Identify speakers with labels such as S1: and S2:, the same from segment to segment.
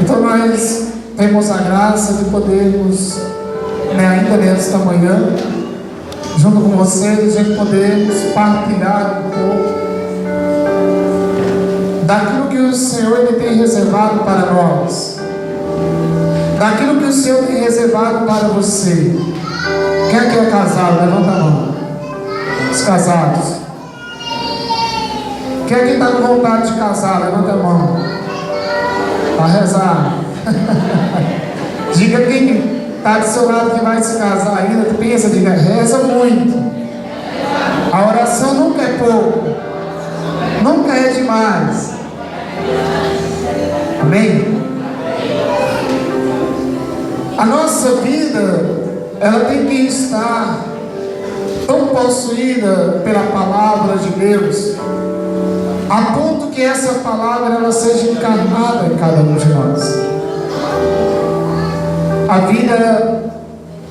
S1: Então nós temos a graça de podermos, ainda nesta manhã, junto com vocês, a gente podermos partilhar um pouco daquilo que o Senhor Ele tem reservado para nós, daquilo que o Senhor tem reservado para você. Quem é que é casado? Levanta a mão. Os casados. Quem é que está com vontade de casar? Levanta a mão. Para rezar. Diga quem está do seu lado que vai se casar ainda. Tu pensa, diga, reza muito. A oração nunca é pouco, nunca é demais. Amém? A nossa vida, ela tem que estar tão possuída pela palavra de Deus, a ponto que essa palavra ela seja encarnada em cada um de nós. A vida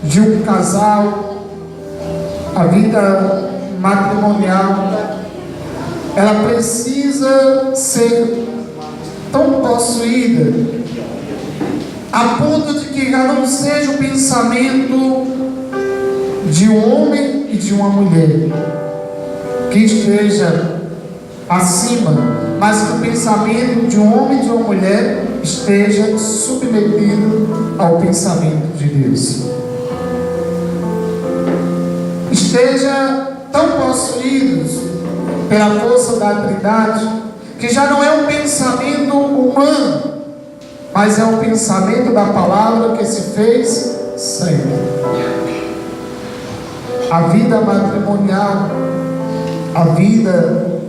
S1: de um casal, a vida matrimonial, ela precisa ser tão possuída a ponto de que já não seja o pensamento de um homem e de uma mulher que esteja acima, mas que o pensamento de um homem e de uma mulher esteja submetido ao pensamento de Deus. Esteja tão possuídos pela força da Trindade que já não é um pensamento humano, mas é um pensamento da palavra que se fez sempre. A vida matrimonial, a vida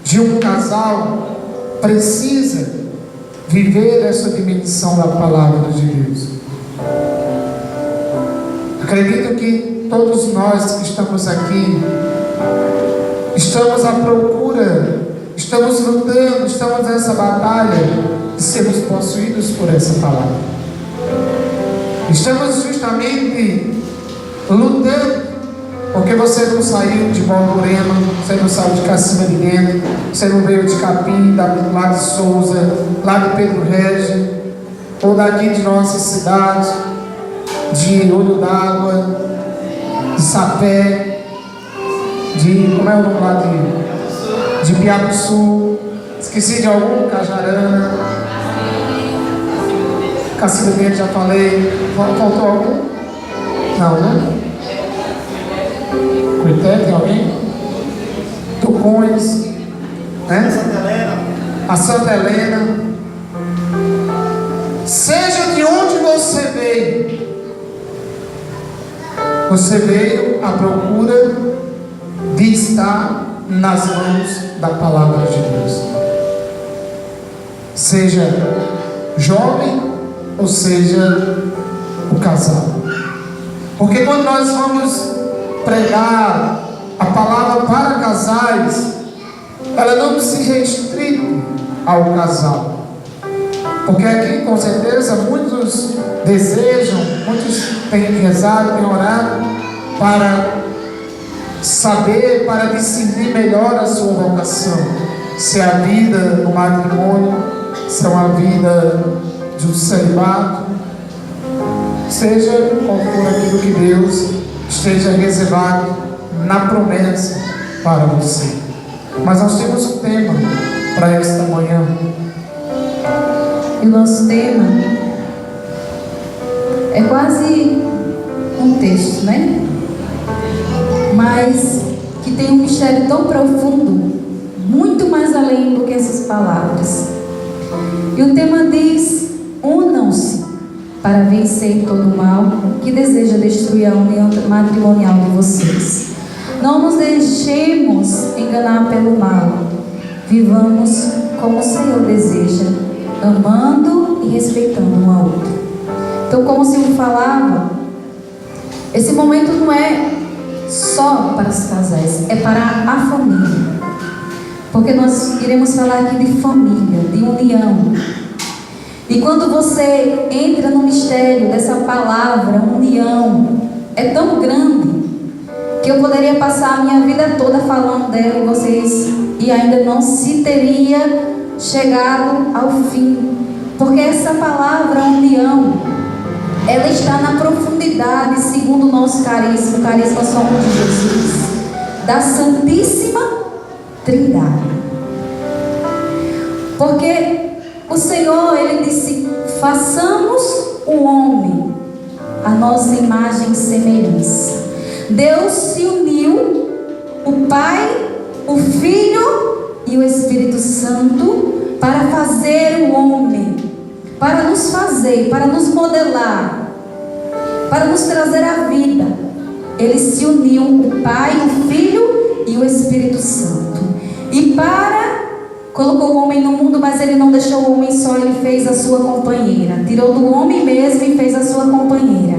S1: de um casal precisa viver essa dimensão da palavra de Deus. Acredito que todos nós que estamos aqui estamos à procura, estamos lutando, estamos nessa batalha de sermos possuídos por essa palavra. Estamos justamente lutando porque você não saiu de Borborema, você não saiu de Cacima de Dentro, você não veio de Capim, lá de Souza, lá de Pedro Régio, ou daqui de nossa cidade, de Olho d'Água, de Sapé, de, como é o nome lá de Piapuçu, esqueci de algum, Cajarana, Cacima de Dentro já falei, faltou algum? Não, né? Cuité, tem alguém? Tucões, né? A Santa Helena. Seja de onde você veio à procura de estar nas mãos da palavra de Deus. Seja jovem ou seja o casal. Porque quando nós vamos pregar a palavra para casais, ela não se restringe ao casal, porque aqui com certeza muitos desejam, muitos têm rezado, têm orado para saber, para discernir melhor a sua vocação, se é a vida no matrimônio, se é uma vida de um celibato, seja qual for aquilo que Deus esteja reservado na promessa para você. Mas nós temos um tema para esta manhã.
S2: E o nosso tema é quase um texto, né? Mas que tem um mistério tão profundo, muito mais além do que essas palavras. E o tema diz: unam-se para vencer todo o mal que deseja destruir a união matrimonial de vocês. Não nos deixemos enganar pelo mal. Vivamos como o Senhor deseja, amando e respeitando um ao outro. Então, como o Senhor falava, esse momento não é só para os casais, é para a família. Porque nós iremos falar aqui de família, de união. E quando você entra no mistério dessa palavra, união, é tão grande que eu poderia passar a minha vida toda falando dela e vocês, e ainda não se teria chegado ao fim. Porque essa palavra união, ela está na profundidade, segundo o nosso carisma, o carisma somos de Jesus, da Santíssima Trindade. Porque o Senhor, Ele disse: façamos o homem a nossa imagem e semelhança. Deus se uniu, o Pai, o Filho e o Espírito Santo, para fazer o homem, para nos fazer, para nos modelar, para nos trazer a vida. Ele se uniu, o Pai, o Filho e o Espírito Santo. E colocou o homem no mundo, mas Ele não deixou o homem só, Ele fez a sua companheira. Tirou do homem mesmo e fez a sua companheira.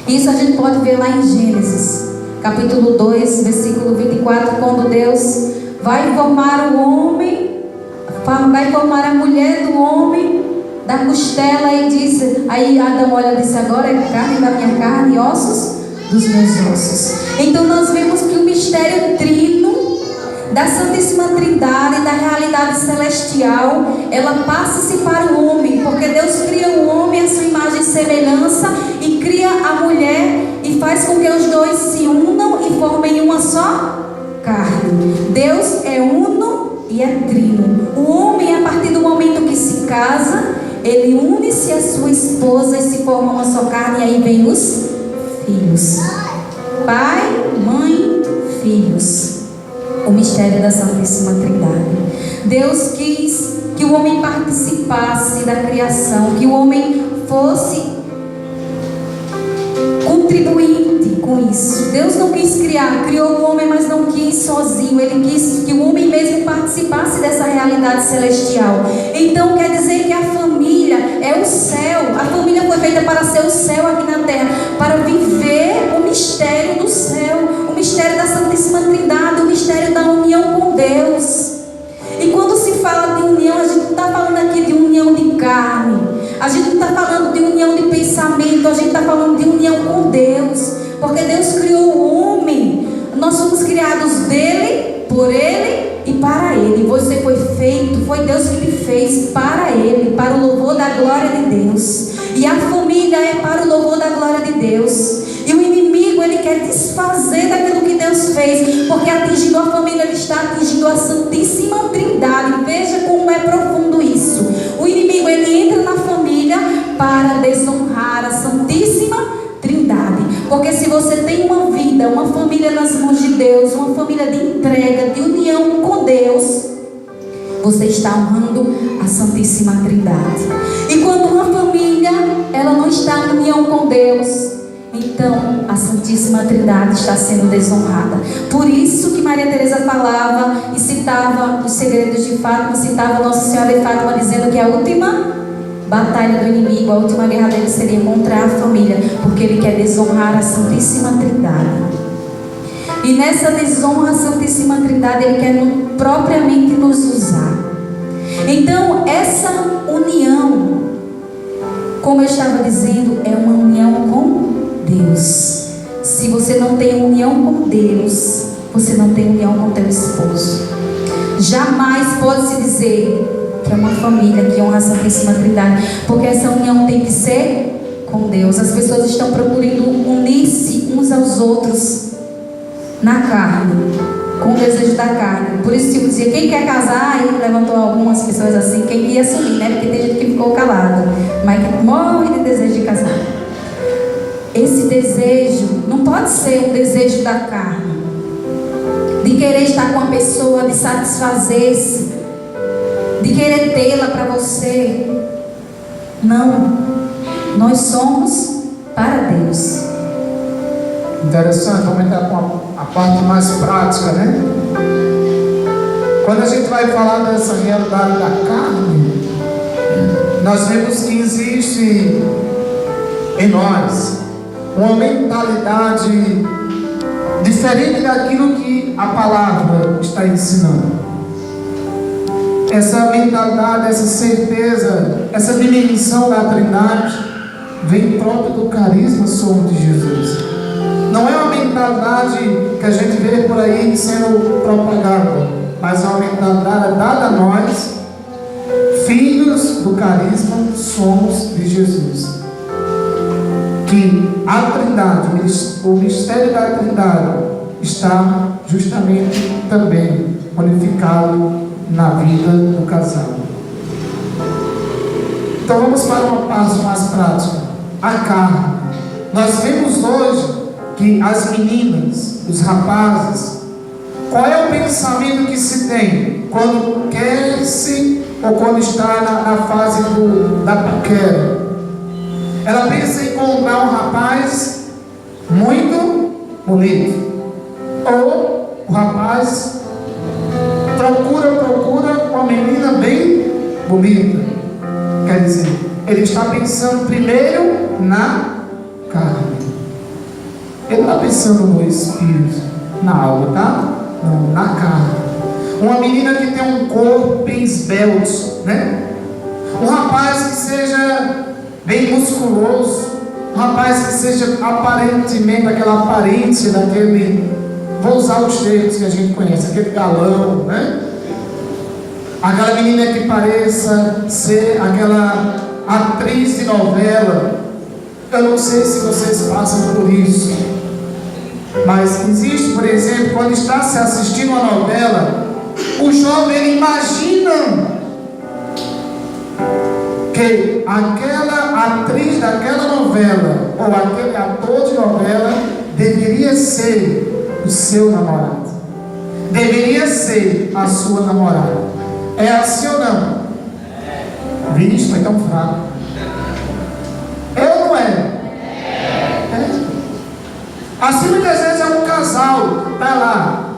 S2: Isso a gente pode ver lá em Gênesis, capítulo 2, versículo 24, quando Deus vai formar o homem, vai formar a mulher do homem da costela e diz, aí Adão olha e disse: agora é carne da minha carne e ossos dos meus ossos. Então nós vemos que o mistério trino da Santíssima Trindade, da realidade celestial, ela passa-se para o homem, porque Deus cria o homem à sua imagem e semelhança, e cria a mulher e faz com que os dois se unam e formem uma só carne. Deus é uno e é trino. O homem, a partir do momento que se casa, ele une-se à sua esposa e se forma uma só carne, e aí vem os filhos. Pai, mãe, filhos. O mistério da Santíssima Trindade. Deus quis que o homem participasse da criação, que o homem fosse contribuinte com isso. Deus não quis criar, criou o homem, mas não quis sozinho. Ele quis que o homem mesmo participasse dessa realidade celestial. Então quer dizer que a família é o céu. A família foi feita para ser o céu aqui na terra, para viver o mistério do céu, o mistério da Santíssima Trindade, o mistério da união com Deus. E quando se fala de união, a gente não está falando aqui de união de carne, a gente não está falando de união de pensamento, a gente está falando de união com Deus, porque Deus criou o homem, nós somos criados dele, por ele e para ele. Você foi feito, foi Deus que te fez para ele, para o louvor da glória de Deus. E a família é para o louvor da glória de Deus. E o inimigo, ele quer desfazer daquilo que Deus fez, porque atingindo a família, ele está atingindo a Santíssima Trindade. Veja como é profundo isso. O inimigo, ele entra na família para desonrar a Santíssima Trindade. Porque se você tem uma vida, uma família nas mãos de Deus, uma família de entrega, de união com Deus, você está honrando a Santíssima Trindade. E quando uma família, ela não está em união com Deus, então a Santíssima Trindade está sendo desonrada. Por isso que Maria Teresa falava e citava os segredos de Fátima, citava Nossa Senhora de Fátima, dizendo que a última batalha do inimigo, a última guerra dele seria contra a família, porque ele quer desonrar a Santíssima Trindade. E nessa desonra à Santíssima Trindade, ele quer propriamente nos usar. Então essa união, como eu estava dizendo, é uma união com Deus. Se você não tem união com Deus, você não tem união com teu esposo. Jamais pode se dizer que é uma família que honra a Santíssima Trindade, porque essa união tem que ser com Deus. As pessoas estão procurando unir-se uns aos outros na carne, com o desejo da carne. Por isso eu dizia, quem quer casar, aí levantou algumas pessoas assim, quem ia assumir, né? Porque tem gente que ficou calada, mas que morre de desejo de casar. Esse desejo não pode ser um desejo da carne, de querer estar com a pessoa, de satisfazer-se, de querer tê-la para você. Não, nós somos para Deus.
S1: Interessante, vamos entrar com a parte mais prática, né? Quando a gente vai falar dessa realidade da carne, nós vemos que existe em nós uma mentalidade diferente daquilo que a palavra está ensinando. Essa mentalidade, essa certeza, essa dimensão da Trindade vem próprio do carisma sobre de Jesus. Não é uma mentalidade que a gente vê por aí sendo propagada, mas é uma mentalidade dada a nós, filhos do carisma somos de Jesus. Que a Trindade, o mistério da Trindade, está justamente também unificado na vida do casal. Então vamos para uma parte mais prática. A carne. Nós vemos hoje que as meninas, os rapazes, qual é o pensamento que se tem quando quer-se ou quando está na fase da paquera? Ela pensa em encontrar um rapaz muito bonito, ou o rapaz procura uma menina bem bonita. Quer dizer, ele está pensando primeiro na carne. Ele não está pensando no espírito, na alma, tá? Não, na carne. Uma menina que tem um corpo bem esbelto, né? Um rapaz que seja bem musculoso, um rapaz que seja aparentemente aquela aparência daquele, vou usar os termos que a gente conhece, aquele galão, né? Aquela menina que pareça ser aquela atriz de novela. Eu não sei se vocês passam por isso, mas existe, por exemplo, quando está se assistindo uma novela, o jovem imagina que aquela atriz daquela novela, ou aquele ator de novela, deveria ser o seu namorado, deveria ser a sua namorada. É assim ou não? Vixe, foi tão fraco. É ou não é? É. Assim muitas vezes é um casal, está lá,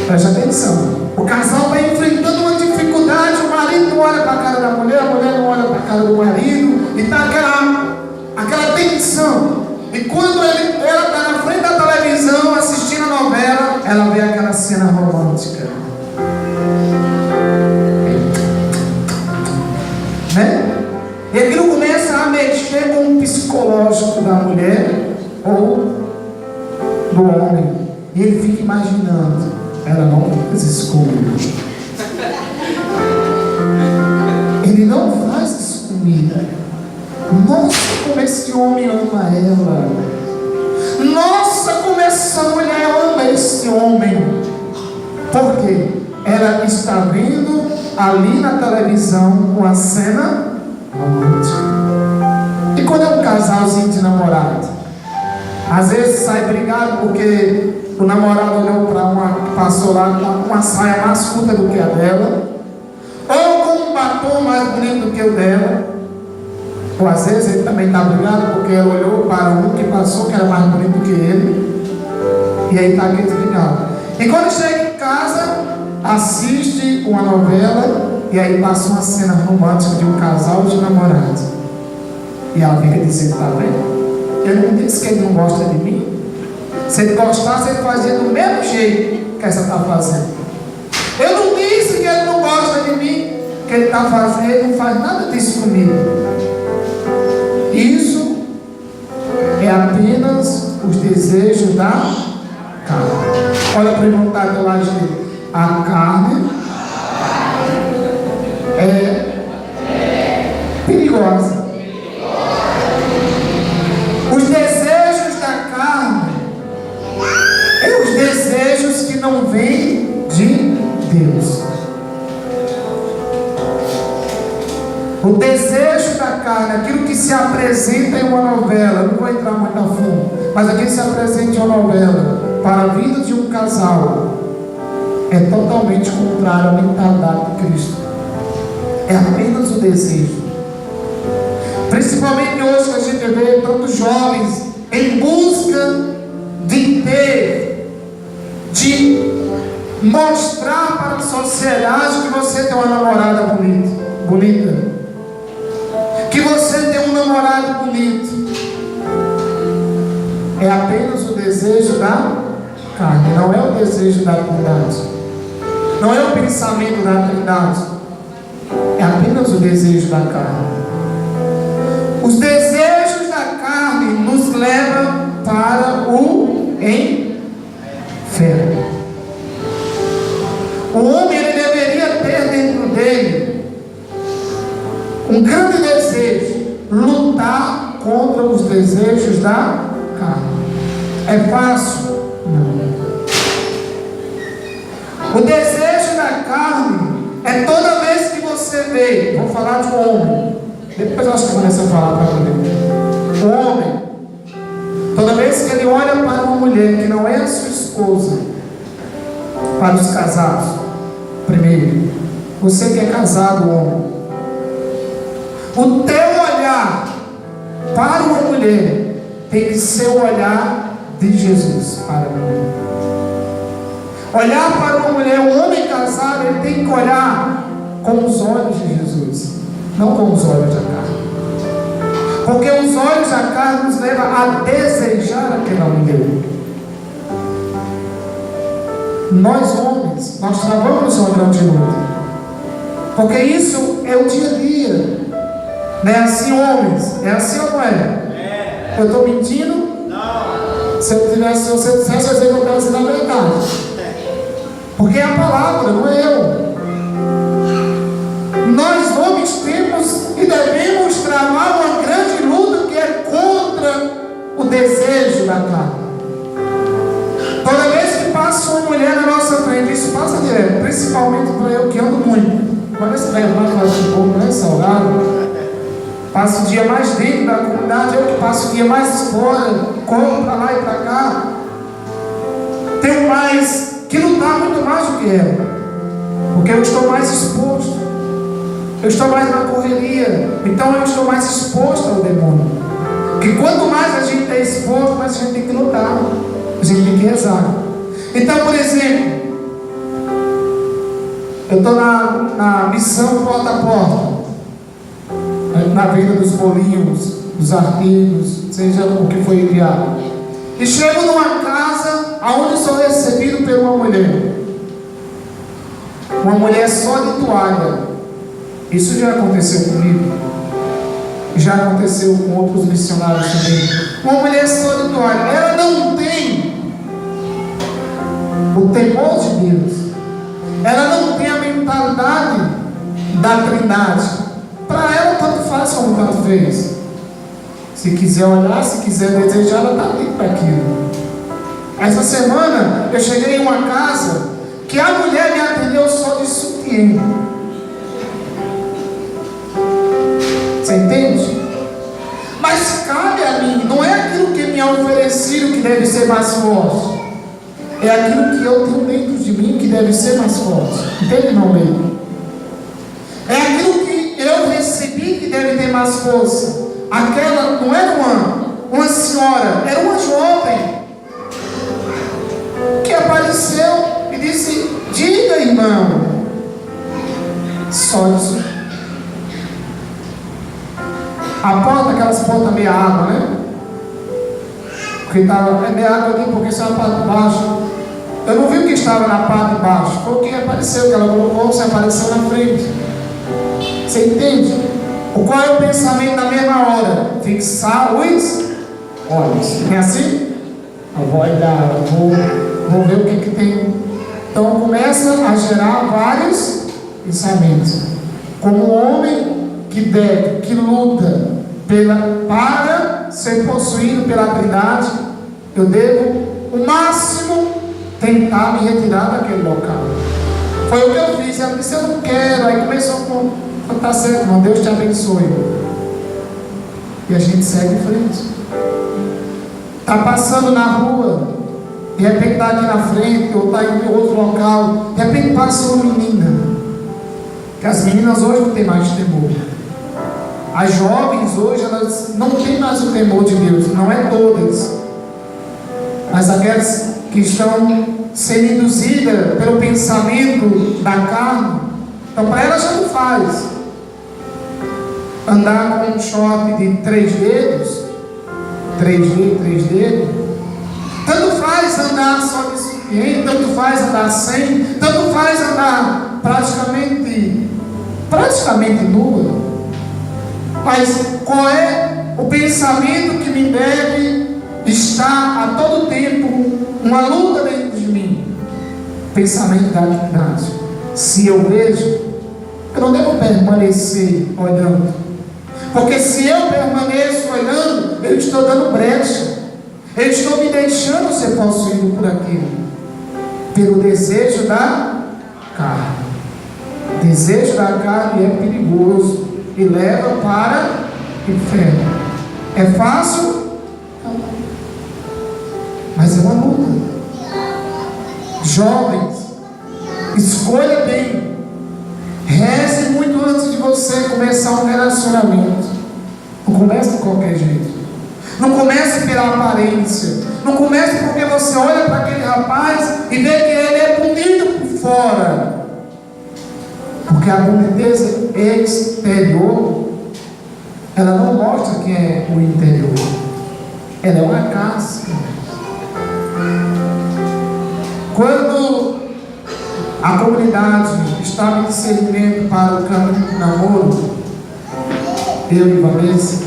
S1: preste atenção, o casal vai enfrentando uma dificuldade, o marido não olha para a cara da mulher, a mulher não olha para a cara do marido, e está aquela tensão. E quando ela está na frente da televisão assistindo a novela, ela vê aquela cena romântica, né? E aquilo começa a mexer com o psicológico da mulher ou do homem, e ele fica imaginando: ela não faz isso comigo, ele não faz isso comigo. Nossa, como esse homem ama ela. Nossa, como essa mulher ama esse homem. Por quê? Ela está vendo ali na televisão uma cena romântica. E quando é um casalzinho de namorado, às vezes sai brigado porque o namorado olhou para uma, passou lá com uma saia mais curta do que a dela, ou com um batom mais bonito do que o dela. Ou às vezes ele também está brigado porque ela olhou para um que passou que era mais bonito que ele, e aí está aqui desbrigado. E quando chega em casa, assiste uma novela, e aí passa uma cena romântica de um casal de namorados, e ela fica dizendo: está vendo? Eu não disse que ele não gosta de mim. Se ele gostasse, ele fazia do mesmo jeito que essa está fazendo. Eu não disse que ele não gosta de mim, que ele está fazendo, ele não faz nada disso comigo. Isso é apenas os desejos da carne. Olha para o irmão que está do lado dele. A carne é perigosa. Os desejos da carne é os desejos que não vêm de Deus. O desejo da carne, aquilo que se apresenta em uma novela, não vou entrar muito a fundo, mas aquilo que se apresenta em uma novela para a vida de um casal, é totalmente contrário à mentalidade de Cristo. É apenas o desejo. Principalmente hoje que a gente vê tantos jovens em busca de ter, de mostrar para a sociedade que você tem uma namorada bonita, que você tem um namorado bonito. É apenas o desejo da carne, não é o desejo da Trindade, não é o pensamento da Trindade, é apenas o desejo da carne. Os desejos da carne nos levam para o inferno. O homem, ele deveria ter dentro dele um grande desejo: lutar contra os desejos da carne. É fácil? Não. O desejo da carne é toda vez que você vê, vou falar de um homem, depois eu acho que Vanessa vai falar para você. O homem, toda vez que ele olha para uma mulher que não é a sua esposa, para os casados, primeiro, você que é casado, homem, o teu olhar para uma mulher tem que ser o olhar de Jesus para a mulher. Olhar para uma mulher, um homem casado, ele tem que olhar com os olhos de Jesus, não com os olhos da carne. Porque os olhos da carne nos levam a desejar aquela mulher. Nós homens, nós travamos uma grande luta, porque isso é o dia a dia. Não é assim, homens? É assim ou não é? Eu estou mentindo? Não. Se você dissesse, eu dizer que eu quero dizer a verdade. Porque é a palavra, não é eu. Nós homens temos e devemos travar uma grande luta que é contra o desejo da carne. Toda vez que passa uma mulher na nossa frente, isso passa direto, principalmente para eu que ando muito. Quando esse velho lá que faz um pouco, né, salgado, passo o dia mais dentro da comunidade, eu que passo o dia mais fora, corro para lá e para cá. Tenho mais que lutar muito mais do que ela, porque eu estou mais exposto, eu estou mais na correria, então eu estou mais exposto ao demônio. Que quanto mais a gente é exposto, mais a gente tem que lutar, a gente tem que rezar. Então, por exemplo, eu estou na missão porta a porta, na venda dos bolinhos, dos artigos, seja o que foi enviado, e chego numa casa aonde sou recebido por uma mulher só de toalha. Isso já aconteceu comigo, já aconteceu com outros missionários também. Uma mulher só de toalha, ela não tem o temor de Deus, ela não tem a mentalidade da Trindade. Para ela tanto faz como tanto fez. Se quiser olhar, se quiser desejar, ela está ali para aquilo. Essa semana eu cheguei em uma casa que a mulher me atendeu só de sutiã. Você entende? Mas cabe a mim, não é aquilo que me é oferecido que deve ser mais forte, é aquilo que eu tenho dentro de mim que deve ser mais forte. Entende, irmão meio? É aquilo que eu recebi que deve ter mais força. Aquela não era uma senhora, era uma jovem que apareceu e disse: diga, irmão. Só isso. A porta, aquelas portas meia água, né? Porque estava meia água aqui, porque isso era a parte de baixo. Eu não vi o que estava na parte de baixo, foi o que apareceu, que ela colocou, você apareceu na frente. Você entende? Qual é o pensamento da mesma hora? Fixar os olhos. Não é assim? Eu vou olhar, vou ver o que tem. Então começa a gerar vários pensamentos. Como um homem que luta para ser possuído pela Trindade, eu devo o máximo tentar me retirar daquele local. Foi o que eu fiz. Ela disse: eu não quero. Aí começou com: tá certo, irmão, Deus te abençoe. E a gente segue em frente. Está passando na rua, de repente está aqui na frente, ou está em outro local, de repente passa uma menina, que as meninas hoje não têm mais temor. As jovens hoje, elas não têm mais o temor de Deus, não é todas, mas aquelas que estão sendo induzidas pelo pensamento da carne. Então para ela já não faz andar com um short de 3 dedos, 3 dedos, tanto faz andar só de sutiã, tanto faz andar sem, tanto faz andar praticamente nua. Mas qual é o pensamento que me deve estar a todo tempo uma luta dentro de mim? Pensamento da divindade. Se eu vejo, eu não devo permanecer olhando. Porque se eu permaneço olhando, eu estou dando brecha. Eu estou me deixando ser possuído por aquilo. Pelo desejo da carne. O desejo da carne é perigoso e leva para o inferno. É fácil? Não. Mas é uma luta. Jovens, escolha bem. Reze muito antes de você começar um relacionamento. Não comece de qualquer jeito. Não comece pela aparência. Não comece porque você olha para aquele rapaz e vê que ele é bonito por fora. Porque a boniteza exterior, ela não mostra quem é o interior. Ela é uma casca. Quando a comunidade estava em discernimento para o caminho do namoro, eu e Vanessa,